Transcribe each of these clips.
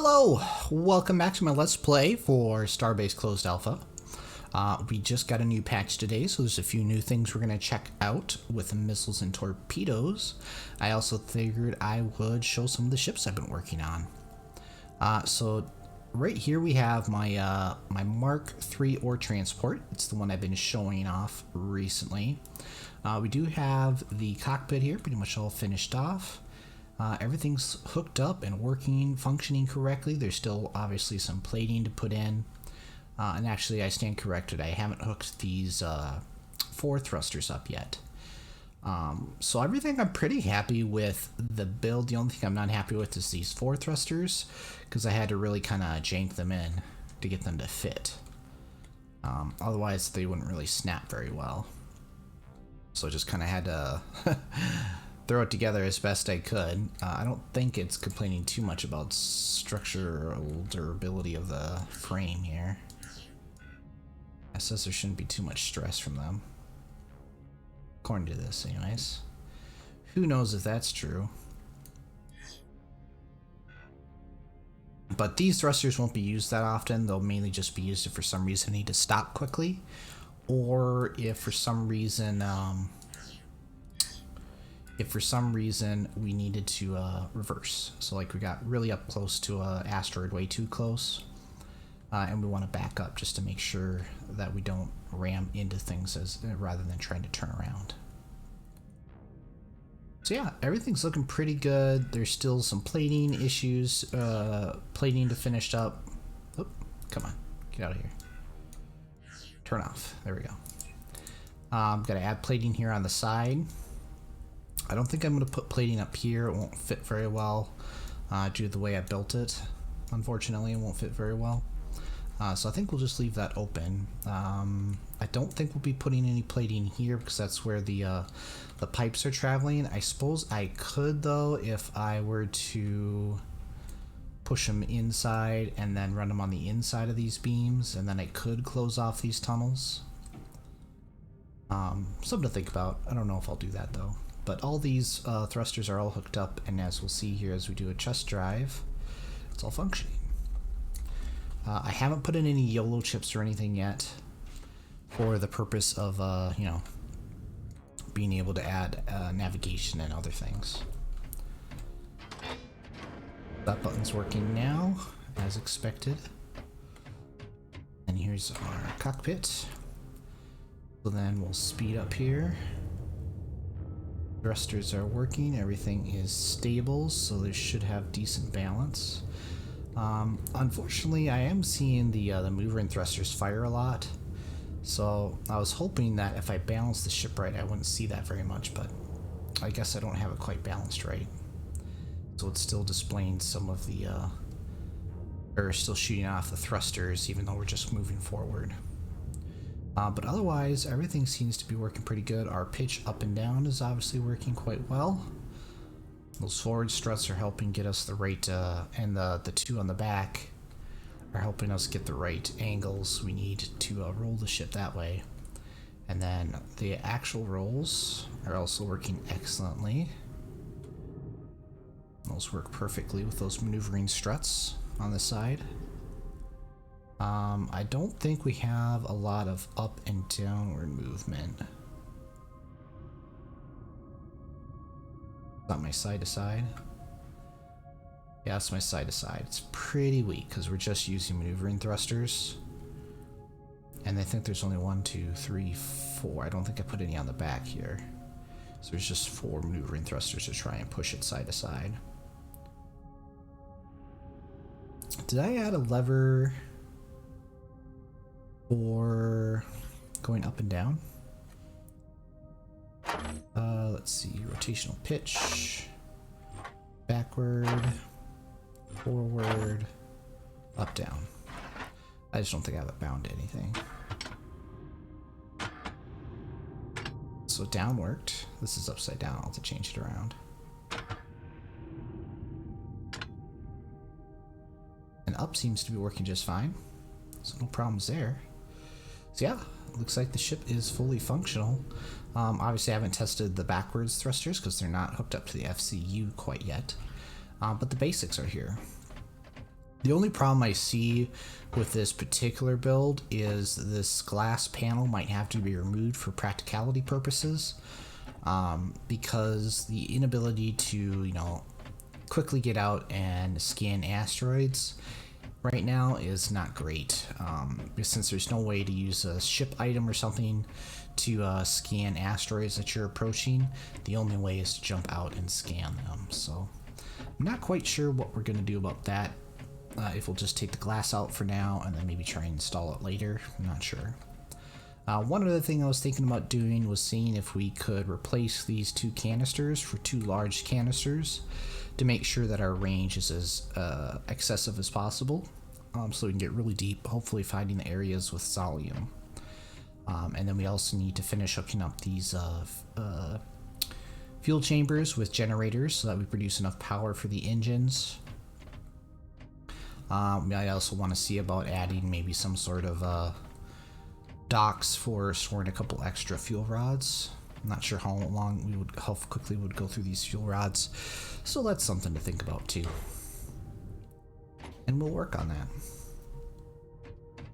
Hello! Welcome back to my Let's Play for Starbase Closed Alpha. We just got a new patch today, so there's a few new things we're going to check out with missiles and torpedoes. I also figured I would show some of the ships I've been working on. So right here we have my my Mark III ore transport. It's the one I've been showing off recently. We do have the cockpit here pretty much all finished off. Everything's hooked up and working, functioning correctly. There's still obviously some plating to put in. And actually, I stand corrected. I haven't hooked these 4 thrusters up yet. So everything, I'm pretty happy with the build. The only thing I'm not happy with is these 4 thrusters, because I had to really kind of jank them in to get them to fit. Otherwise, they wouldn't really snap very well. So I just kind of had to throw it together as best I could. I don't think it's complaining too much about structural durability of the frame here. It says there shouldn't be too much stress from them. According to this, anyways. Who knows if that's true. But these thrusters won't be used that often. They'll mainly just be used if for some reason I need to stop quickly. Or if for some reason we needed to reverse. So like we got really up close to an asteroid, way too close. And we want to back up just to make sure that we don't ram into things rather than trying to turn around. So yeah, everything's looking pretty good. There's still some plating issues, plating to finish up. Oh, come on, get out of here. Turn off, there we go. Gotta add plating here on the side. I don't think I'm gonna put plating up here. It won't fit very well due to the way I built it. Unfortunately, it won't fit very well. So I think we'll just leave that open. I don't think we'll be putting any plating here because that's where the pipes are traveling. I suppose I could though if I were to push them inside and then run them on the inside of these beams, and then I could close off these tunnels. Something to think about. I don't know if I'll do that though. But all these thrusters are all hooked up, and as we'll see here as we do a chest drive, it's all functioning. I haven't put in any YOLO chips or anything yet for the purpose of, you know, being able to add navigation and other things. That button's working now, as expected. And here's our cockpit. So then we'll speed up here. Thrusters are working, everything is stable, so they should have decent balance. Unfortunately, I am seeing the mover and thrusters fire a lot, so I was hoping that if I balanced the ship right, I wouldn't see that very much, but I guess I don't have it quite balanced right. So it's still displaying some of the, or still shooting off the thrusters, even though we're just moving forward. But otherwise, everything seems to be working pretty good. Our pitch up and down is obviously working quite well. Those forward struts are helping get us the right, and the 2 on the back are helping us get the right angles we need to roll the ship that way. And then the actual rolls are also working excellently. Those work perfectly with those maneuvering struts on the side. I don't think we have a lot of up and downward movement. Is that my side to side? Yeah, it's my side to side. It's pretty weak because we're just using maneuvering thrusters. And I think there's only 1, 2, 3, 4. I don't think I put any on the back here. So there's just 4 maneuvering thrusters to try and push it side to side. Did I add a lever for going up and down? Let's see, rotational pitch, backward, forward, up, down. I just don't think I have it bound to anything. So down worked. This is upside down. I'll have to change it around. And up seems to be working just fine. So no problems there. So yeah, looks like the ship is fully functional. Obviously I haven't tested the backwards thrusters because they're not hooked up to the FCU quite yet. But the basics are here. The only problem I see with this particular build is this glass panel might have to be removed for practicality purposes, because the inability to, you know, quickly get out and scan asteroids right now is not great. Since there's no way to use a ship item or something to scan asteroids that you're approaching, the only way is to jump out and scan them. So I'm not quite sure what we're going to do about that. If we'll just take the glass out for now and then maybe try and install it later, I'm not sure. One other thing I was thinking about doing was seeing if we could replace these two canisters for two large canisters to make sure that our range is as excessive as possible, so we can get really deep, hopefully finding the areas with Solium. And then we also need to finish hooking up these fuel chambers with generators so that we produce enough power for the engines. I also want to see about adding maybe some sort of docks for storing a couple extra fuel rods. I'm not sure how quickly we would go through these fuel rods, so that's something to think about too. And we'll work on that.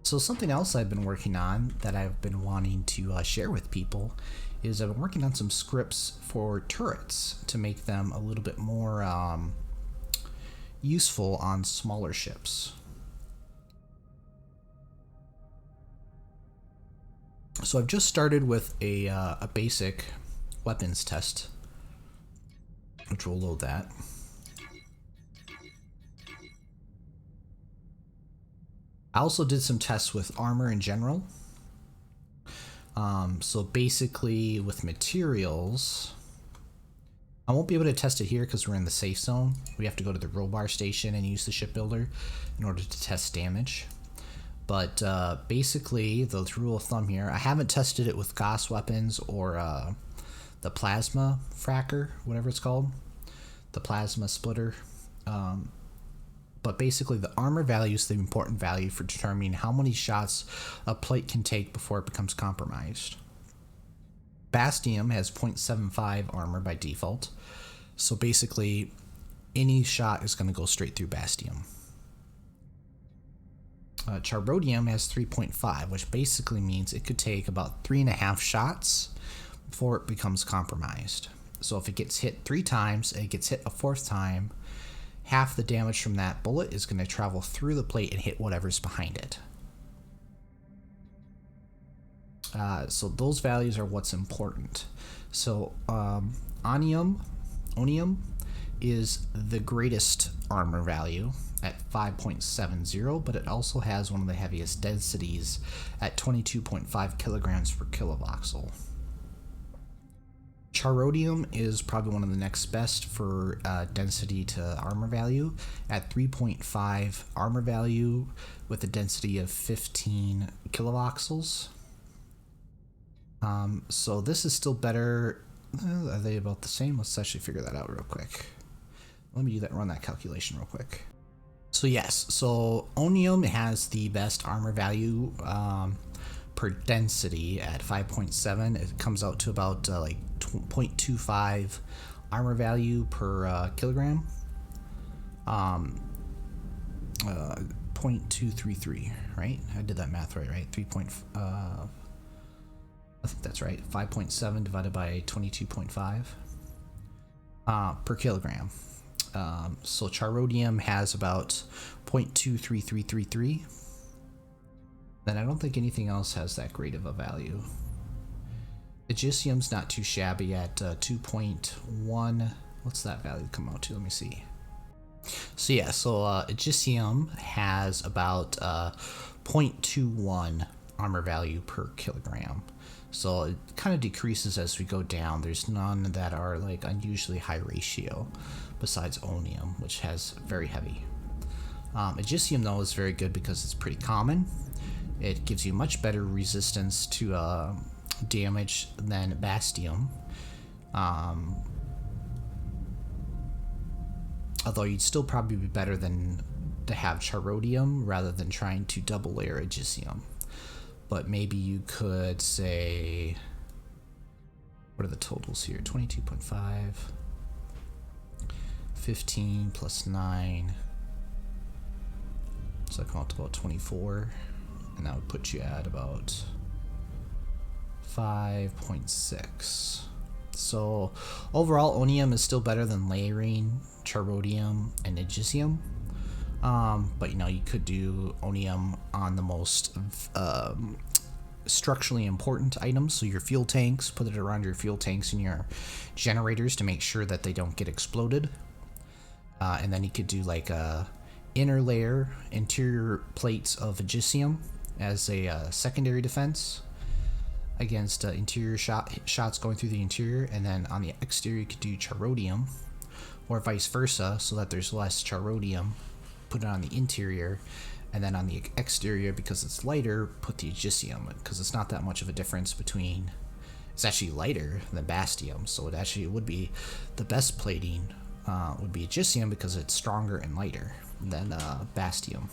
So something else I've been working on that I've been wanting to share with people is I've been working on some scripts for turrets to make them a little bit more useful on smaller ships. So I've just started with a basic weapons test, which will load that. I also did some tests with armor in general. So basically with materials, I won't be able to test it here because we're in the safe zone. We have to go to the Robar station and use the shipbuilder in order to test damage. But basically, the rule of thumb here, I haven't tested it with Gauss weapons or the plasma fracker, whatever it's called, the plasma splitter. But basically, the armor value is the important value for determining how many shots a plate can take before it becomes compromised. Bastium has 0.75 armor by default, so basically any shot is going to go straight through Bastium. Charodium has 3.5, which basically means it could take about 3.5 shots before it becomes compromised. So if it gets hit 3 times and it gets hit a 4th time, half the damage from that bullet is going to travel through the plate and hit whatever's behind it. So those values are what's important. So onium is the greatest armor value at 5.70, but it also has one of the heaviest densities at 22.5 kilograms per kilovoxel. Charodium is probably one of the next best for density to armor value at 3.5 armor value with a density of 15 kilovoxels. So this is still better. Are they about the same? Let's actually figure that out real quick. Let me run that calculation real quick. So yes, so Onium has the best armor value per density at 5.7. It comes out to about 0.25 armor value per kilogram. 0.233, right? I did that math right? 3. I think that's right. 5.7 divided by 22.5 per kilogram. So Charodium has about 0.23333. Then I don't think anything else has that great of a value. Aegisium's not too shabby at 2.1. What's that value come out to? Let me see. So yeah, so Aegisium has about 0.21 armor value per kilogram. So it kind of decreases as we go down. There's none that are like unusually high ratio besides Onium, which has very heavy. Aegisium though is very good because it's pretty common. It gives you much better resistance to damage than Bastium. Although you'd still probably be better than to have Charodium rather than trying to double layer Aegisium. But maybe you could say, what are the totals here? 22.5, 15 plus 9. So I come out to about 24, and that would put you at about 5.6. So overall, onium is still better than layering, charodium, and igicium. But you know, you could do onium on the most structurally important items. So your fuel tanks, put it around your fuel tanks and your generators to make sure that they don't get exploded. And then you could do like a inner layer, interior plates of igicium as a secondary defense against interior shots going through the interior, and then on the exterior you could do charodium, or vice versa, so that there's less charodium, put it on the interior, and then on the exterior, because it's lighter, put the igicium, because it's not that much of a difference between, it's actually lighter than bastium, so it actually would be the best plating would be igicium because it's stronger and lighter than bastium.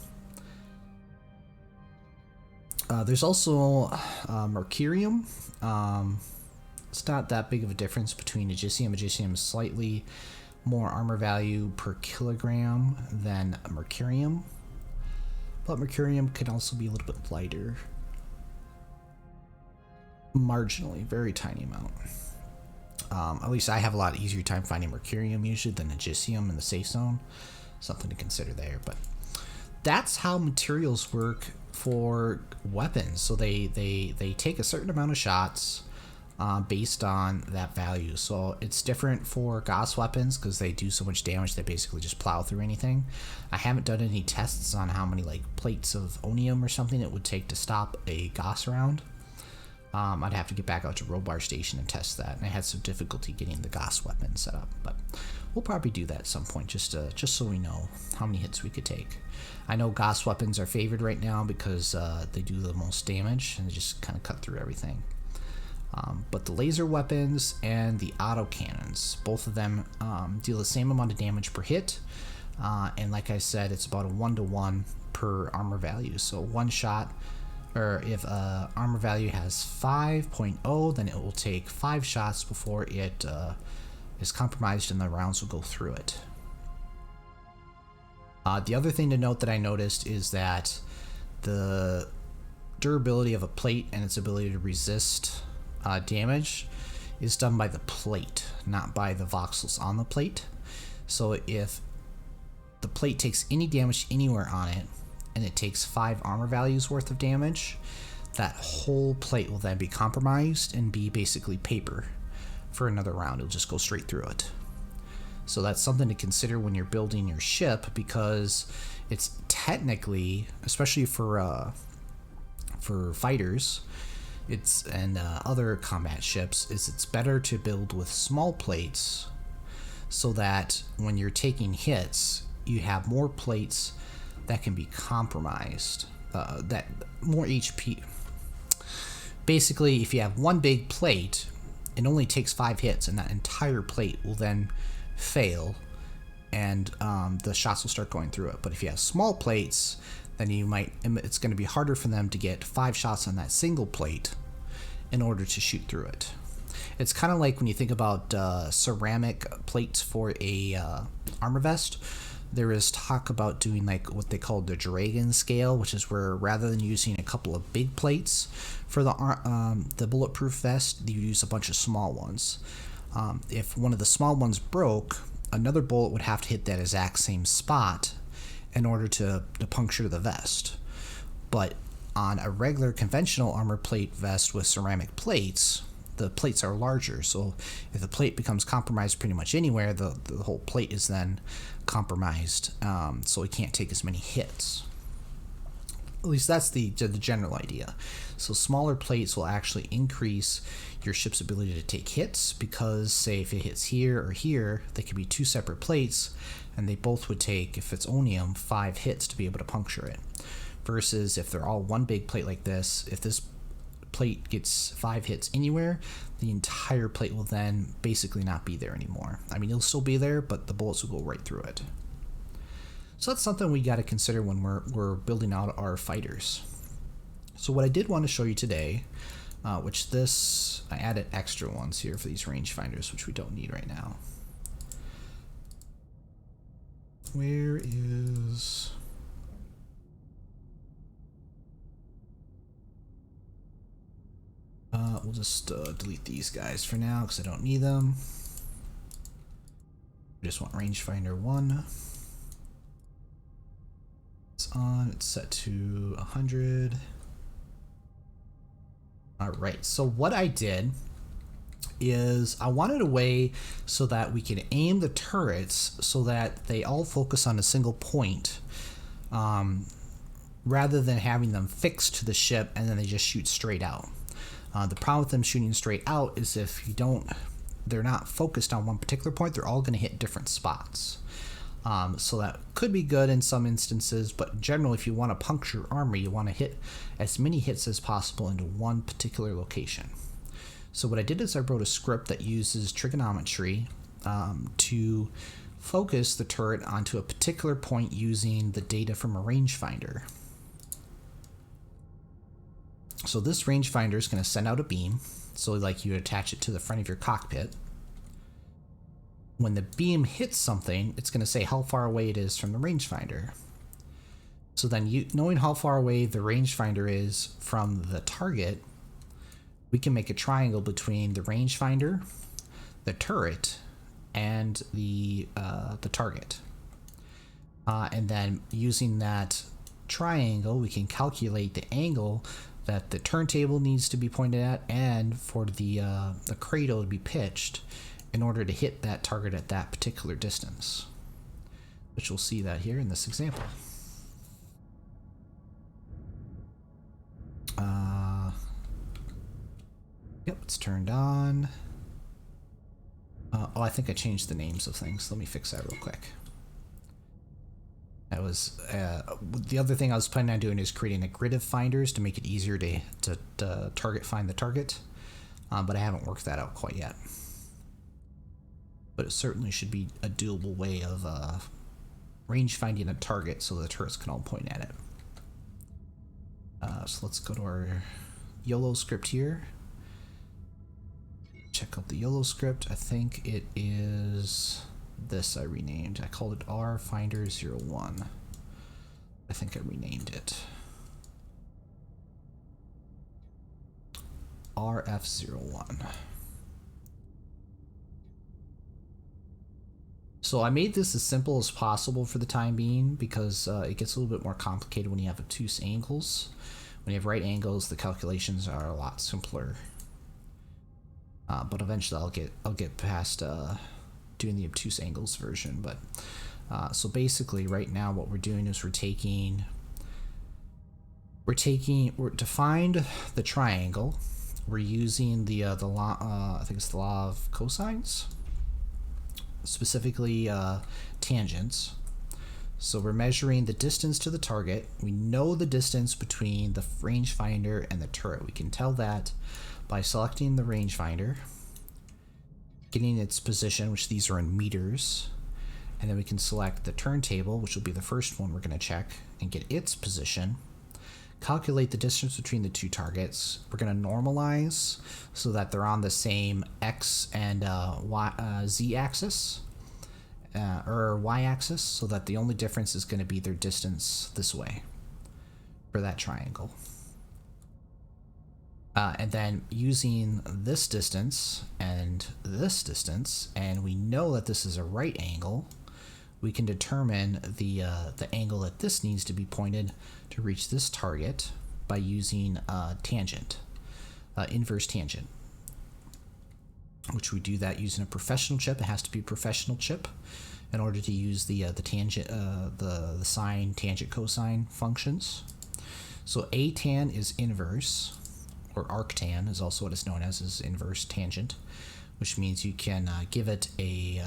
There's also mercurium. It's not that big of a difference between igicium. Igicium is slightly more armor value per kilogram than mercurium, but mercurium can also be a little bit lighter, marginally, very tiny amount. At least I have a lot easier time finding mercurium usually than igicium in the safe zone. Something to consider there, but that's how materials work for weapons. So they take a certain amount of shots based on that value. So it's different for Gauss weapons because they do so much damage they basically just plow through anything. I haven't done any tests on how many like plates of onium or something it would take to stop a Gauss round. I'd have to get back out to Robar Station and test that, and I had some difficulty getting the Gauss weapon set up, but we'll probably do that at some point just so we know how many hits we could take. I know Gauss weapons are favored right now because they do the most damage and they just kind of cut through everything. But the laser weapons and the auto cannons, both of them deal the same amount of damage per hit, and like I said, it's about a 1-to-1 per armor value. So one shot, or if armor value has 5.0, then it will take 5 shots before it is compromised and the rounds will go through it. The other thing to note that I noticed is that the durability of a plate and its ability to resist damage is done by the plate, not by the voxels on the plate. So if the plate takes any damage anywhere on it, and it takes 5 armor values worth of damage, that whole plate will then be compromised and be basically paper for another round. It'll just go straight through it. So that's something to consider when you're building your ship, because it's technically, especially for fighters, and other combat ships, it's better to build with small plates so that when you're taking hits, you have more plates that can be compromised, that more HP. Basically, if you have one big plate, it only takes 5 hits, and that entire plate will then fail, and the shots will start going through it. But if you have small plates, then it's going to be harder for them to get 5 shots on that single plate in order to shoot through it. It's kind of like when you think about ceramic plates for a armor vest. There is talk about doing like what they call the dragon scale, which is where rather than using a couple of big plates for the bulletproof vest, you use a bunch of small ones. If one of the small ones broke, another bullet would have to hit that exact same spot in order to puncture the vest. But on a regular conventional armor plate vest with ceramic plates, the plates are larger, so if the plate becomes compromised pretty much anywhere, the whole plate is then compromised, so it can't take as many hits. At least that's the general idea. So smaller plates will actually increase your ship's ability to take hits, because say if it hits here or here, they could be 2 separate plates, and they both would take, if it's onium, 5 hits to be able to puncture it. Versus if they're all one big plate like this, if this plate gets 5 hits anywhere, the entire plate will then basically not be there anymore. I mean, it'll still be there, but the bullets will go right through it. So that's something we got to consider when we're building out our fighters. So what I did want to show you today, I added extra ones here for these rangefinders, which we don't need right now. Where is... just delete these guys for now because I don't need them. I just want rangefinder 1. It's on, it's set to 100. Alright, so what I did is I wanted a way so that we can aim the turrets so that they all focus on a single point, rather than having them fixed to the ship and then they just shoot straight out. The problem with them shooting straight out is if they're not focused on one particular point, they're all going to hit different spots. So that could be good in some instances, but generally if you want to puncture armor, you want to hit as many hits as possible into one particular location. So what I did is I wrote a script that uses trigonometry to focus the turret onto a particular point using the data from a rangefinder. So this rangefinder is going to send out a beam, so like you attach it to the front of your cockpit. When the beam hits something, it's going to say how far away it is from the rangefinder. So then, knowing how far away the rangefinder is from the target, we can make a triangle between the rangefinder, the turret, and the target. And then using that triangle, we can calculate the angle that the turntable needs to be pointed at and for the cradle to be pitched in order to hit that target at that particular distance, which we'll see that here in this example. Yep, it's turned on. Oh, I think I changed the names of things. Let me fix that real quick. That was the other thing I was planning on doing is creating a grid of finders to make it easier to find the target, but I haven't worked that out quite yet. But it certainly should be a doable way of range finding a target so the turrets can all point at it. So let's go to our YOLO script here. Check out the YOLO script. I think it is this I renamed. I called it rfinder01. I think I renamed it RF01. So I made this as simple as possible for the time being because it gets a little bit more complicated when you have obtuse angles. When you have right angles, the calculations are a lot simpler. But eventually I'll get past doing the obtuse angles version. But so basically right now what we're doing is to find the triangle, we're using the law, I think it's the law of cosines, specifically tangents. So we're measuring the distance to the target. We know the distance between the rangefinder and the turret. We can tell that by selecting the rangefinder, getting its position, which these are in meters, and then we can select the turntable, which will be the first one we're going to check, and get its position. Calculate the distance between the two targets. We're going to normalize so that they're on the same x and z axis, or y axis, so that the only difference is going to be their distance this way for that triangle. And then using this distance, and we know that this is a right angle, we can determine the angle that this needs to be pointed to reach this target by using tangent, inverse tangent, which we do that using a professional chip. It has to be a professional chip in order to use the tangent, the sine, tangent, cosine functions. So atan is inverse, or arctan is also what it's known as, is inverse tangent, which means you can give it a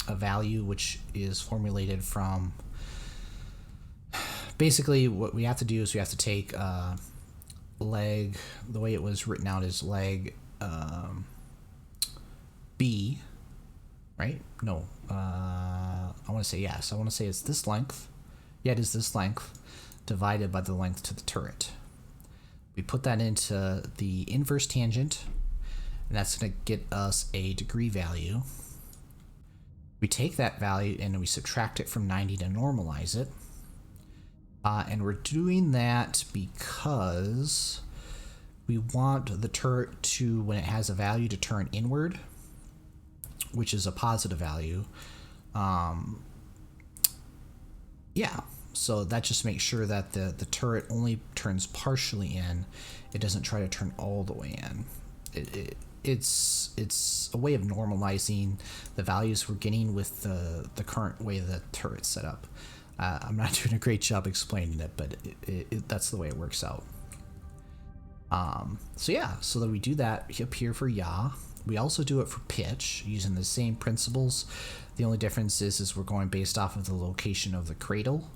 value which is formulated from, basically what we have to do is we have to take leg, the way it was written out is leg B, right? No, I want to say yes. I want to say it's this length. Yeah, it is this length divided by the length to the turret. We put that into the inverse tangent, and that's going to get us a degree value. We take that value and we subtract it from 90 to normalize it. And we're doing that because we want the turret to, when it has a value, to turn inward, which is a positive value. Yeah, so that just makes sure that the turret only turns partially in. It doesn't try to turn all the way in. It's a way of normalizing the values we're getting with the current way the turret's set up. I'm not doing a great job explaining it, but that's the way it works out. So yeah, so that we do that up here for yaw. We also do it for pitch using the same principles. The only difference is we're going based off of the location of the cradle.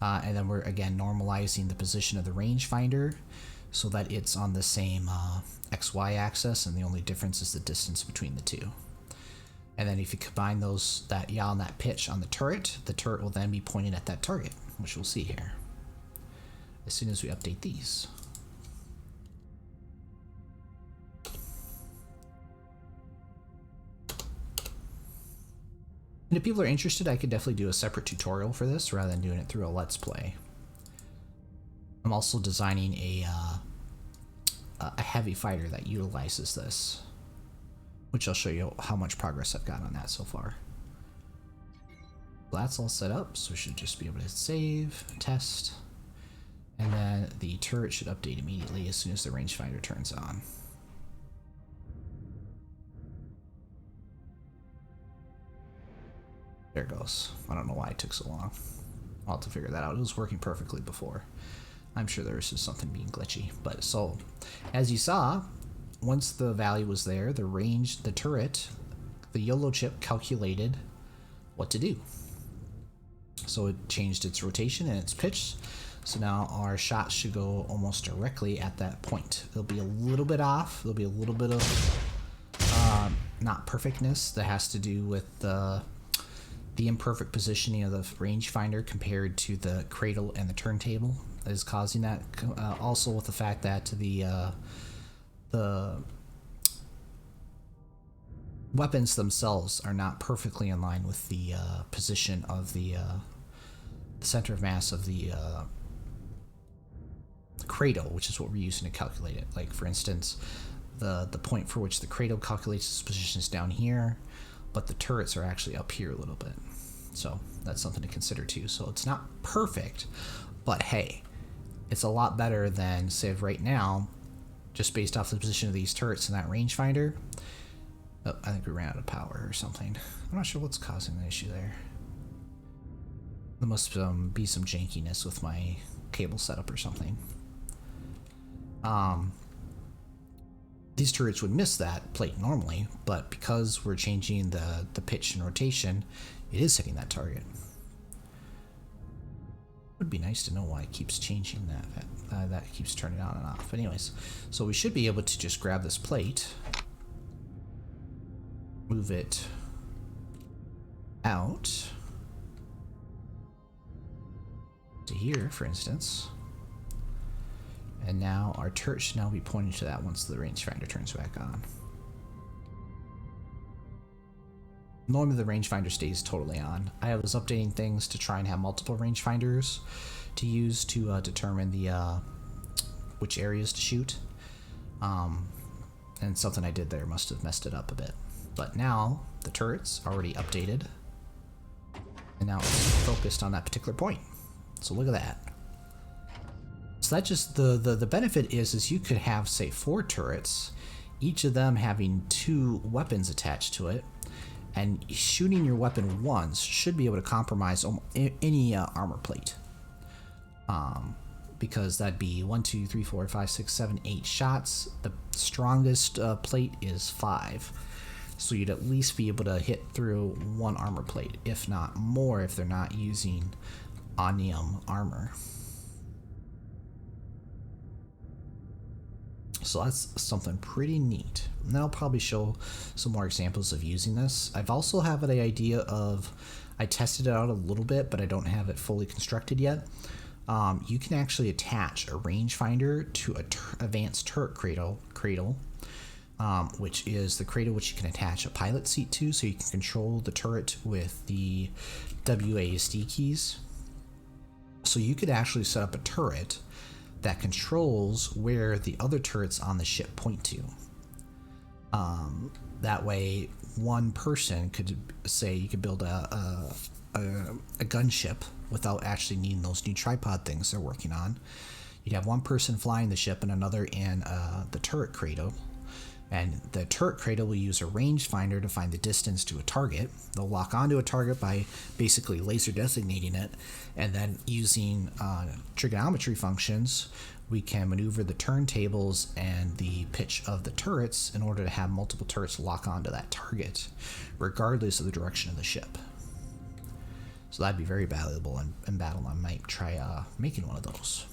And then we're again normalizing the position of the rangefinder so that it's on the same XY axis, and the only difference is the distance between the two. And then if you combine that yaw and that pitch on the turret will then be pointing at that target, which we'll see here as soon as we update these. And if people are interested, I could definitely do a separate tutorial for this rather than doing it through a Let's Play. I'm also designing a heavy fighter that utilizes this, which I'll show you how much progress I've got on that so far. That's all set up, so we should just be able to save, test, and then the turret should update immediately as soon as the rangefinder turns on. There it goes. I don't know why it took so long. I'll have to figure that out. It was working perfectly before. I'm sure there was just something being glitchy. But so, as you saw, once the value was there, the turret, the YOLO chip calculated what to do. So it changed its rotation and its pitch. So now our shots should go almost directly at that point. They'll be a little bit off. There'll be a little bit of not perfectness that has to do with the imperfect positioning of the rangefinder compared to the cradle and the turntable is causing that. Also with the fact that the weapons themselves are not perfectly in line with the position of the center of mass of the cradle, which is what we're using to calculate it. Like for instance, the point for which the cradle calculates its position is down here, but the turrets are actually up here a little bit. So that's something to consider too. So it's not perfect, but hey, it's a lot better than, say, right now, just based off the position of these turrets and that rangefinder. Oh, I think we ran out of power or something. I'm not sure what's causing the issue there. There must be some jankiness with my cable setup or something. These turrets would miss that plate normally, but because we're changing the pitch and rotation, it is hitting that target. It would be nice to know why it keeps changing that. That keeps turning on and off. But anyways, so we should be able to just grab this plate, move it out to here, for instance. And now our turret should now be pointing to that once the rangefinder turns back on. Normally the rangefinder stays totally on. I was updating things to try and have multiple rangefinders to use to determine the which areas to shoot. And something I did there must have messed it up a bit. But now the turret's already updated, and now it's focused on that particular point. So look at that. So that just the benefit is you could have, say, 4 turrets, each of them having 2 weapons attached to it, and shooting your weapon once should be able to compromise any armor plate. Because that'd be 1, 2, 3, 4, 5, 6, 7, 8 shots. The strongest plate is 5. So you'd at least be able to hit through 1 armor plate, if not more, if they're not using onium armor. So that's something pretty neat. And then I'll probably show some more examples of using this. I've also have the idea of, I tested it out a little bit, but I don't have it fully constructed yet. You can actually attach a rangefinder to a advanced turret cradle, which is the cradle which you can attach a pilot seat to, so you can control the turret with the WASD keys. So you could actually set up a turret that controls where the other turrets on the ship point to. That way, one person could say you could build a gunship without actually needing those new tripod things they're working on. You'd have one person flying the ship and another in the turret cradle. And the turret cradle will use a rangefinder to find the distance to a target. They'll lock onto a target by basically laser designating it, and then using trigonometry functions, we can maneuver the turntables and the pitch of the turrets in order to have multiple turrets lock onto that target, regardless of the direction of the ship. So that'd be very valuable in battle. I might try making one of those.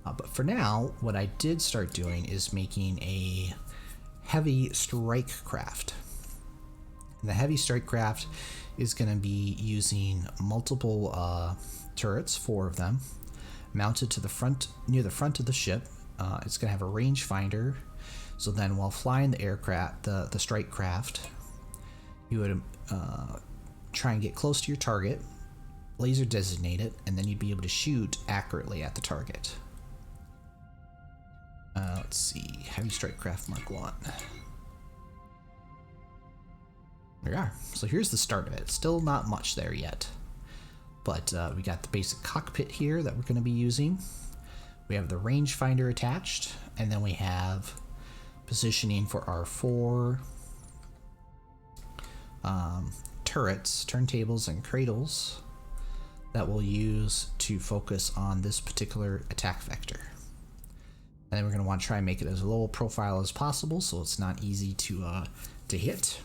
But for now, what I did start doing is making a heavy strike craft. And the heavy strike craft is going to be using multiple turrets, 4 of them, mounted to the front, near the front of the ship. It's going to have a rangefinder, so then while flying the aircraft, the strike craft, you would try and get close to your target, laser designate it, and then you'd be able to shoot accurately at the target. Let's see, heavy strike craft Mark 1. There we are. So here's the start of it. Still not much there yet, but we got the basic cockpit here that we're going to be using. We have the rangefinder attached, and then we have positioning for our 4 turrets, turntables, and cradles that we'll use to focus on this particular attack vector. And then we're going to want to try and make it as low profile as possible so it's not easy to hit.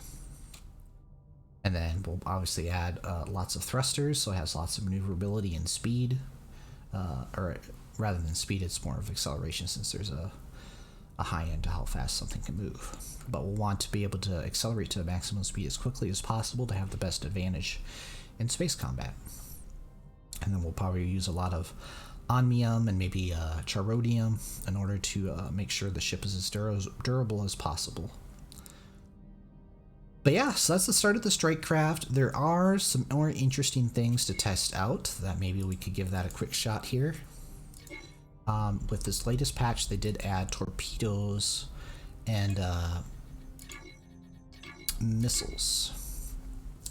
And then we'll obviously add lots of thrusters, so it has lots of maneuverability and speed. Or rather than speed, it's more of acceleration, since there's a high end to how fast something can move. But we'll want to be able to accelerate to the maximum speed as quickly as possible to have the best advantage in space combat. And then we'll probably use a lot of Onmium and maybe Charodium in order to make sure the ship is as durable as possible. But yeah, so that's the start of the strike craft. There are some more interesting things to test out that maybe we could give that a quick shot here. With this latest patch, they did add torpedoes and missiles.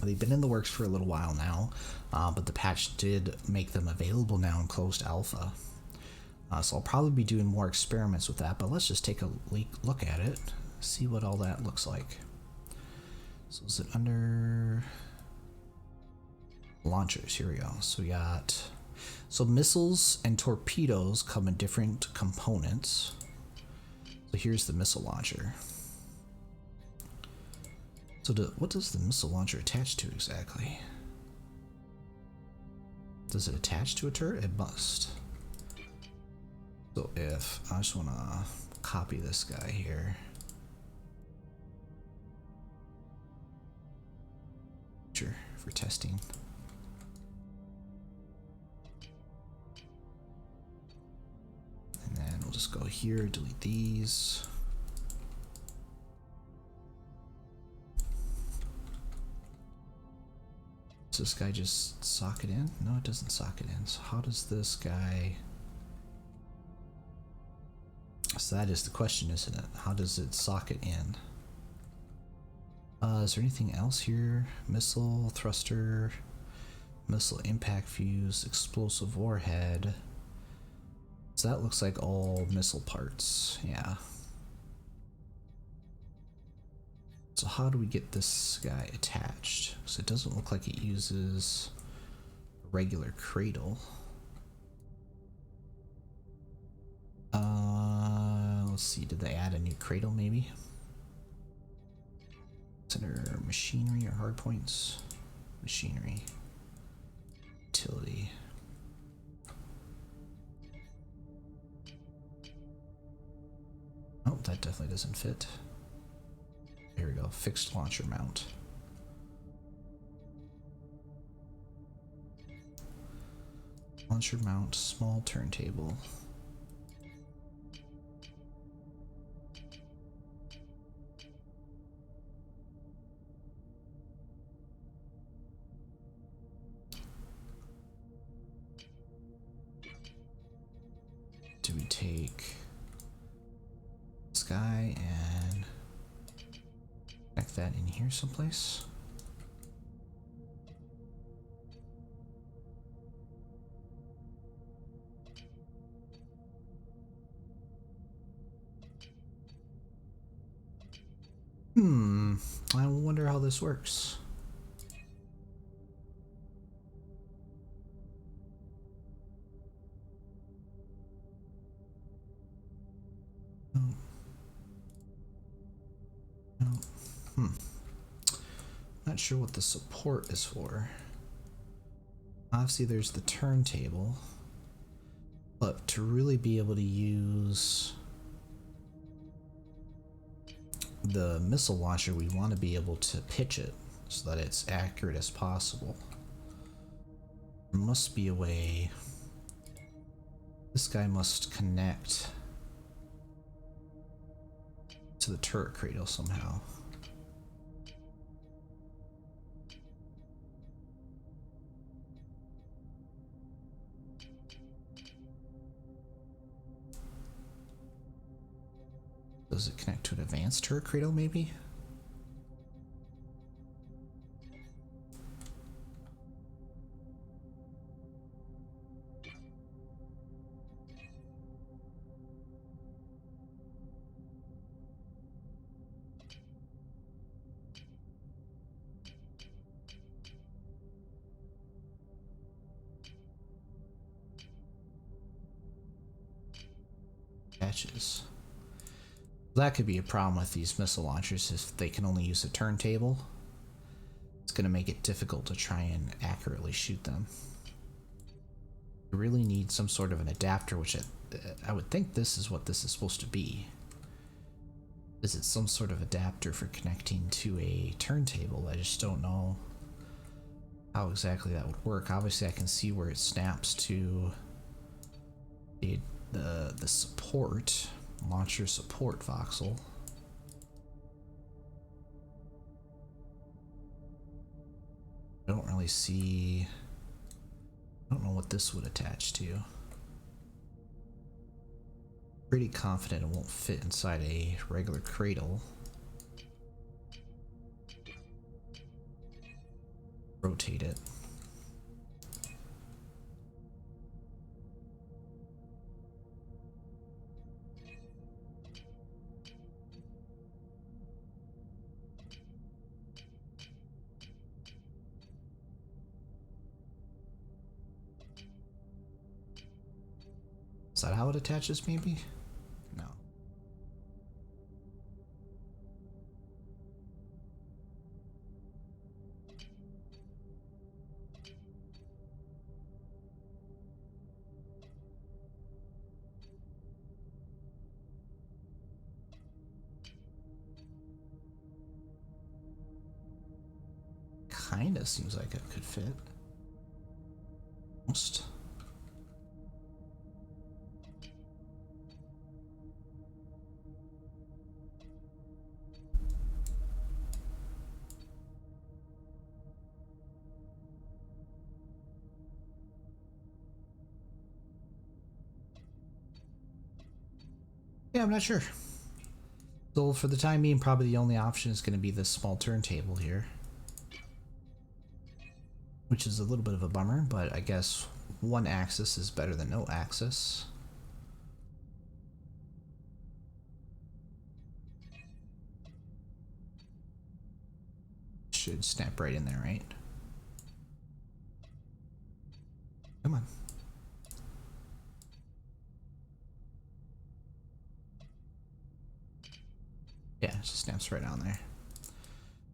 They've been in the works for a little while now, but the patch did make them available now in closed alpha. So I'll probably be doing more experiments with that, but let's just take a look at it, see what all that looks like. So is it under launchers? Here we go. So we got, so missiles and torpedoes come in different components. So here's the missile launcher. So what does the missile launcher attach to exactly? Does it attach to a turret? It must. So if I just want to copy this guy here. Sure, for testing. And then we'll just go here, delete these. Does this guy just socket in? No, it doesn't socket in. So how does this guy... So that is the question, isn't it? How does it socket in? Is there anything else here? Missile, thruster, missile impact fuse, explosive warhead. So that looks like all missile parts, yeah. So how do we get this guy attached? So it doesn't look like it uses a regular cradle. Let's see, did they add a new cradle maybe? It's under machinery or hardpoints? Machinery. Utility. Oh, that definitely doesn't fit. Here we go, fixed launcher mount. Launcher mount, small turntable. do we take this guy and connect that in here someplace? I wonder how this works. Not sure what the support is for. Obviously there's the turntable, but to really be able to use the missile launcher, we want to be able to pitch it so that it's accurate as possible. There must be a way. This guy must connect to the turret cradle somehow. Does it connect to an advanced turret cradle, maybe? Patches. That could be a problem with these missile launchers if they can only use a turntable. It's going to make it difficult to try and accurately shoot them. You really need some sort of an adapter, which I would think this is what this is supposed to be. Is it some sort of adapter for connecting to a turntable? I just don't know how exactly that would work. Obviously I can see where it snaps to the support. Launcher support voxel. I don't really see. I don't know what this would attach to. Pretty confident it won't fit inside a regular cradle. Rotate it. Is that how it attaches, maybe? No. Kinda seems like it could fit. Almost. Yeah, I'm not sure. So for the time being, probably the only option is going to be this small turntable here. Which is a little bit of a bummer, but I guess one axis is better than no axis. Should snap right in there, right? Come on. Yeah, it just snaps right on there.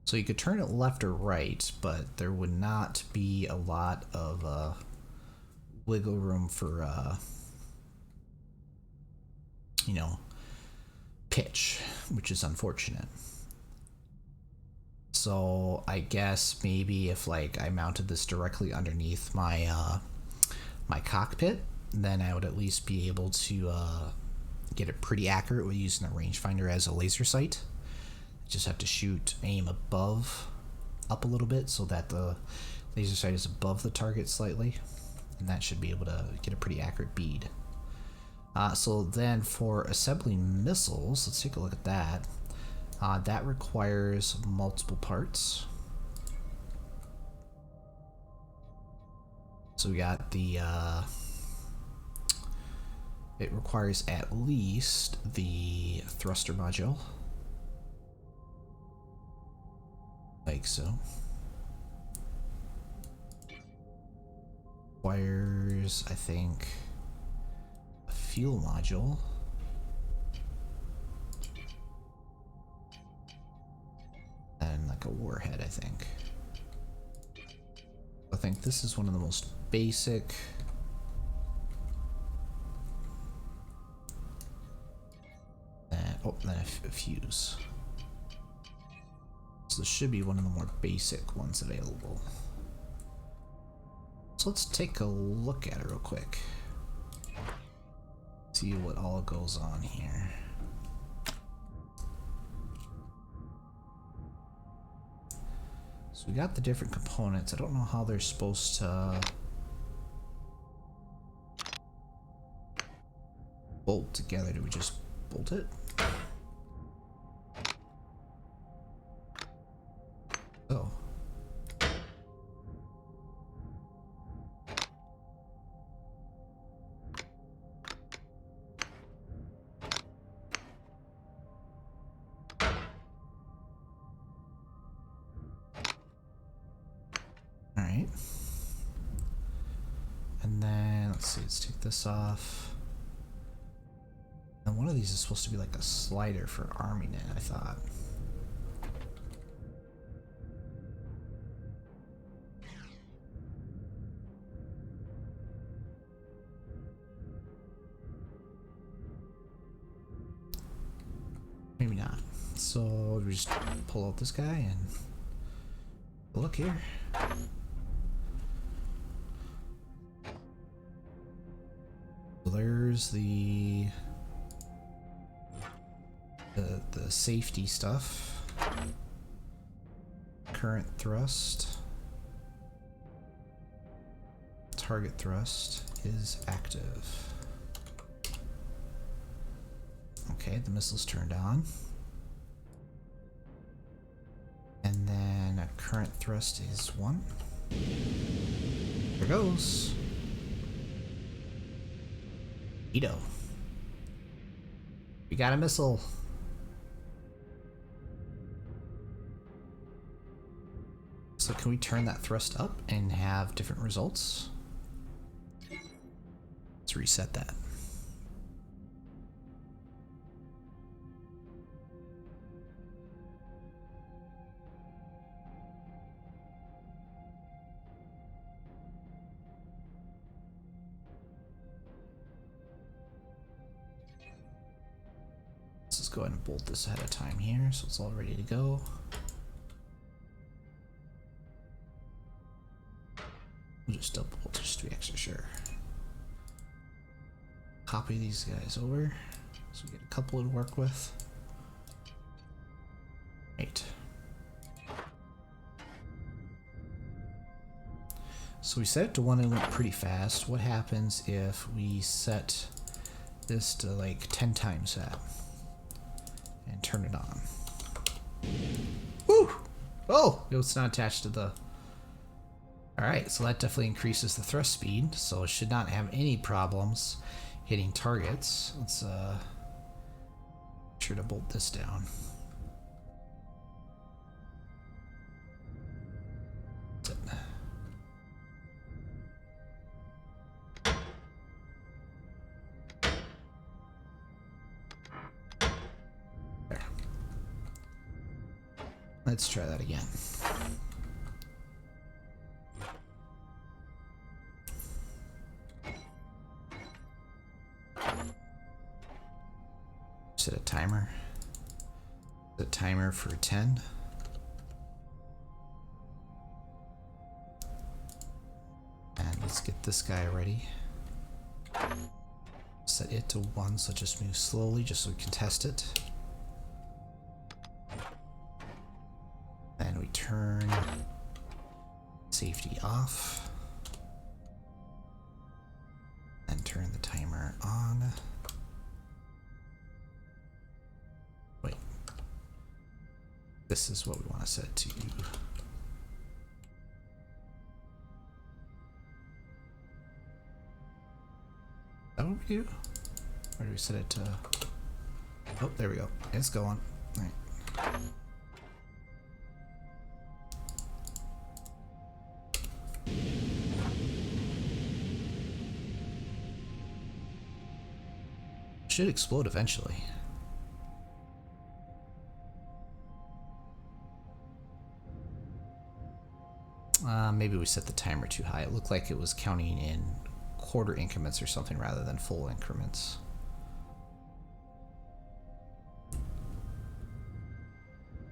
So you could turn it left or right, but there would not be a lot of wiggle room for, you know, pitch, which is unfortunate. So I guess maybe if like I mounted this directly underneath my my cockpit, then I would at least be able to get it pretty accurate with using a rangefinder as a laser sight. Just have to aim above, up a little bit so that the laser sight is above the target slightly, and that should be able to get a pretty accurate bead. So then for assembling missiles, let's take a look at that. That requires multiple parts. So we got the, it requires at least the thruster module. Like so. Requires, I think, a fuel module. And like a warhead, I think. I think this is one of the most basic. Then a fuse. So this should be one of the more basic ones available. So let's take a look at it real quick. See what all goes on here. So we got the different components. I don't know how they're supposed to bolt together. Do we just bolt it? Oh. Alright. And then, let's see, let's take this off. And one of these is supposed to be like a slider for arming it, I thought. Maybe not. So we just pull out this guy and look here. So there's the safety stuff. Current thrust. Target thrust is active. Okay, the missile's turned on. And then a current thrust is 1. There goes. Neato. We got a missile. So can we turn that thrust up and have different results? Let's reset that. Let's just go ahead and bolt this ahead of time here so it's all ready to go. We'll just double bolt just to be extra sure. Copy these guys over so we get a couple to work with. Right. So we set it to 1 and it went pretty fast. What happens if we set this to like 10 times that and turn it on? Woo! Oh, it's not attached to the... Alright, so that definitely increases the thrust speed, so it should not have any problems hitting targets. Let's make sure to bolt this down. That's it. There. Let's try that again. Set a timer. Set a timer for 10. And let's get this guy ready. Set it to 1 so it just moves slowly just so we can test it. Then we turn safety off. And turn the timer on. This is what we want to set it to. That what we do? Where do we set it to? Oh, there we go. It's going. All right. Should explode eventually. Maybe we set the timer too high. It looked like it was counting in quarter increments or something rather than full increments.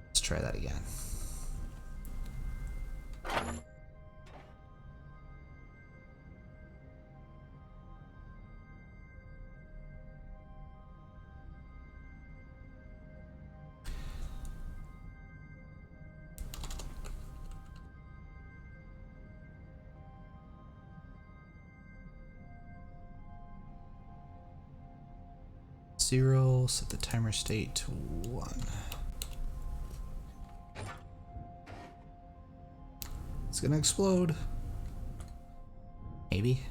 Let's try that again. Zero, set the timer state to 1. It's gonna explode. Maybe.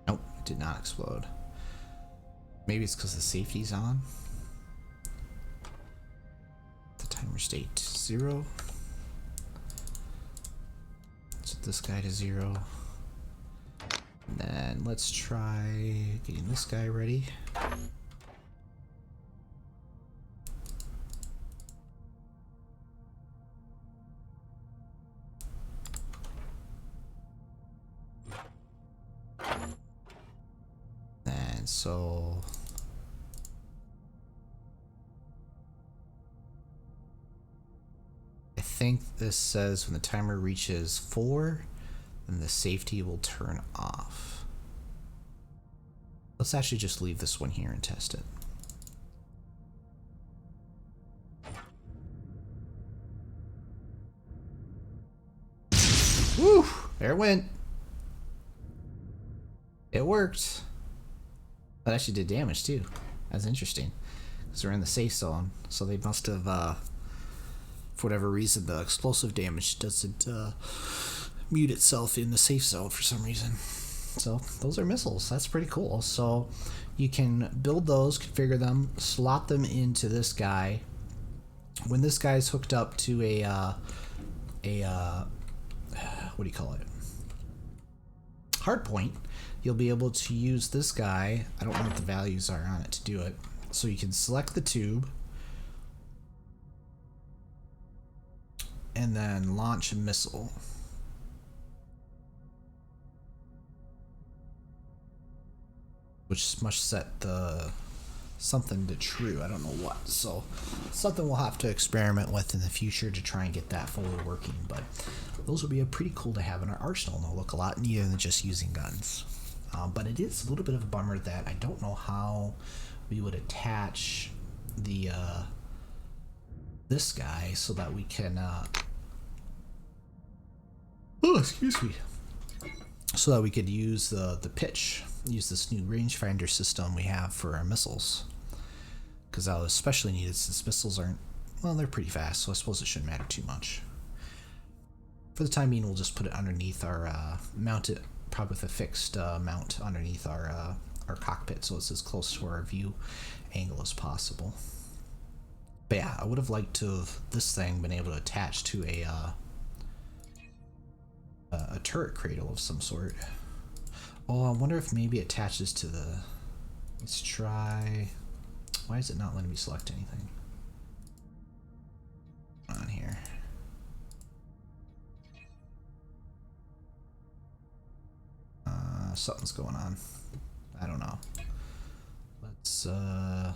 Nope, it did not explode. Maybe it's because the safety's on. The timer state to 0. Set this guy to 0. And then let's try getting this guy ready. And so I think this says when the timer reaches 4, then the safety will turn off. Let's actually just leave this one here and test it. Woo! There it went. It worked. That actually did damage too. That's interesting. Because we're in the safe zone, so they must have, for whatever reason, the explosive damage doesn't mute itself in the safe zone for some reason. So those are missiles. That's pretty cool. So you can build those, configure them, slot them into this guy. When this guy's hooked up to a what do you call it? Hardpoint, you'll be able to use this guy. I don't know what the values are on it to do it. So you can select the tube and then launch a missile. Which must set the something to true. I don't know what. So something we'll have to experiment with in the future to try and get that fully working. But those would be pretty cool to have in our arsenal, and they'll look a lot neater than just using guns. But it is a little bit of a bummer that I don't know how we would attach the this guy so that we can oh, excuse me, so that we could use the pitch, use this new rangefinder system we have for our missiles, because that was especially needed since missiles aren't, well, they're pretty fast, so I suppose it shouldn't matter too much. For the time being, we'll just put it underneath our mount it probably with a fixed mount underneath our cockpit, so it's as close to our view angle as possible. But yeah, I would have liked to have this thing been able to attach to a turret cradle of some sort. Oh, I wonder if maybe it attaches to the, let's try, why is it not letting me select anything on here? Something's going on. I don't know. Let's that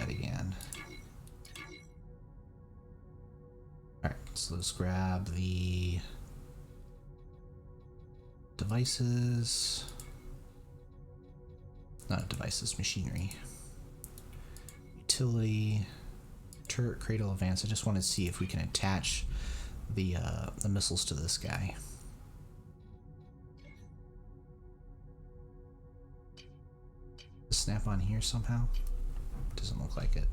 again. Alright, so let's grab the devices. Not devices, machinery. Utility. Turret cradle advance. I just want to see if we can attach the missiles to this guy. Snap on here somehow? Doesn't look like it.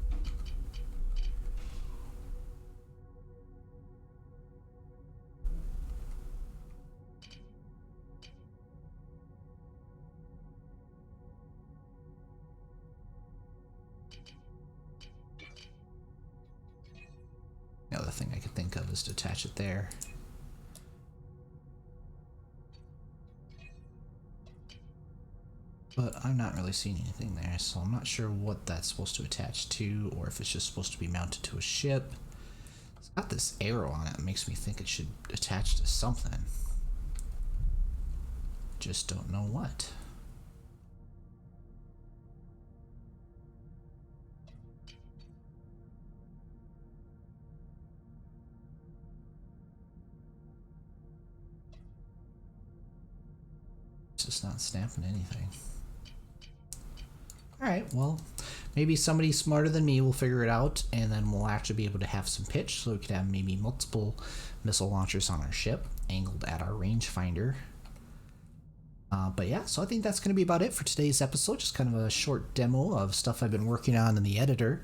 The other thing I could think of is to attach it there. But I'm not really seeing anything there, so I'm not sure what that's supposed to attach to, or if it's just supposed to be mounted to a ship. It's got this arrow on it. It makes me think it should attach to something. Just don't know what. It's just not snapping anything. Alright, well, maybe somebody smarter than me will figure it out, and then we'll actually be able to have some pitch, so we could have maybe multiple missile launchers on our ship, angled at our rangefinder. But yeah, so I think that's going to be about it for today's episode, just kind of a short demo of stuff I've been working on in the editor.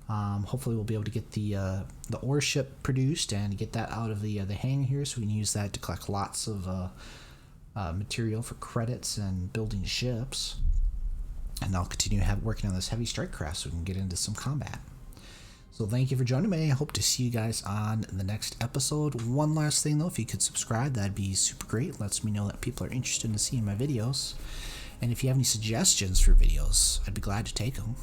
Hopefully we'll be able to get the ore ship produced and get that out of the hangar here, so we can use that to collect lots of material for credits and building ships. And I'll continue working on this heavy strike craft so we can get into some combat. So thank you for joining me. I hope to see you guys on the next episode. One last thing though, if you could subscribe, that'd be super great. Lets me know that people are interested in seeing my videos. And if you have any suggestions for videos, I'd be glad to take them.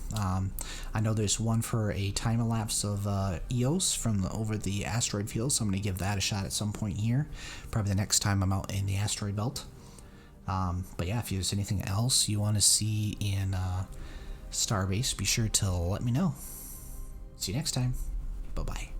I know there's one for a time-elapse of EOS from over the asteroid field, so I'm going to give that a shot at some point here. Probably the next time I'm out in the asteroid belt. But yeah, if there's anything else you want to see in Starbase, be sure to let me know. See you next time. Bye-bye.